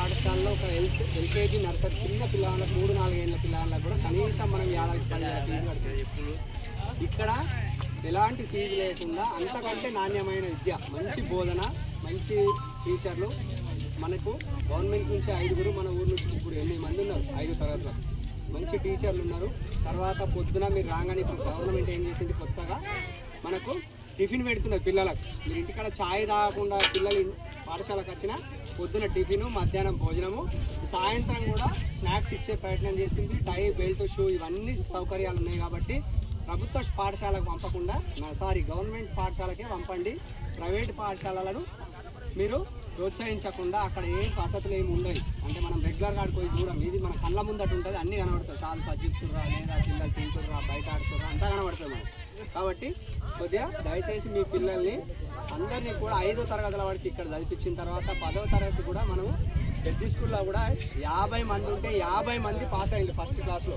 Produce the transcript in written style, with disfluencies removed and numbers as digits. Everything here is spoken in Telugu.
పాఠశాలలో ఒక ఎల్కేజీ నర్సరీ చిన్న పిల్లలకు 3-4 ఏళ్ళ పిల్లలకు కూడా కనీసం మనం 50,000 ఫీజు కడుతుంది. ఇక్కడ ఎలాంటి ఫీజు లేకుండా అంతకంటే నాణ్యమైన విద్య, మంచి బోధన, మంచి టీచర్లు మనకు గవర్నమెంట్ నుంచి 5 మన ఊరు నుంచి ఇప్పుడు 8 మంది ఉన్నారు 5 తరగతులు మంచి టీచర్లు ఉన్నారు. తర్వాత పొద్దున మీరు రాగానే ఇప్పుడు గవర్నమెంట్ ఏం చేసింది కొత్తగా మనకు టిఫిన్ పెడుతున్నారు పిల్లలకు. మీరు ఇంటికాడ ఛాయ్ తాగకుండా పిల్లలు పాఠశాలకు వచ్చిన పొద్దున టిఫిను, మధ్యాహ్నం భోజనము, సాయంత్రం కూడా స్నాక్స్ ఇచ్చే ప్రయత్నం చేసింది. టై, బెల్ట్, షూ ఇవన్నీ సౌకర్యాలు ఉన్నాయి కాబట్టి ప్రభుత్వ పాఠశాలకు పంపకుండా గవర్నమెంట్ పాఠశాలకే పంపండి. ప్రైవేట్ పాఠశాలలను మీరు ప్రోత్సహించకుండా అక్కడ ఏం వసతులు ఏమి ఉండవు. అంటే మనం రెగ్యులర్గా ఆడిపోయి చూడం, ఇది మన కళ్ళ ముందట ఉంటుంది, అన్నీ కనబడుతుంది. చాలా సజ్జిస్తుర్రా లేదా పిల్లలు తింటుర్రా బయట ఆడుతుర్రా అంతా కనబడుతుంది మనకు. కాబట్టి కొద్దిగా దయచేసి మీ పిల్లల్ని అందరినీ కూడా 5వ తరగతుల వరకు ఇక్కడ చదివించిన తర్వాత 10వ తరగతి కూడా మనం పెద్ద స్కూల్లో కూడా 50 మంది ఉంటే 50 మంది పాస్ అయ్యింది ఫస్ట్ క్లాస్లో.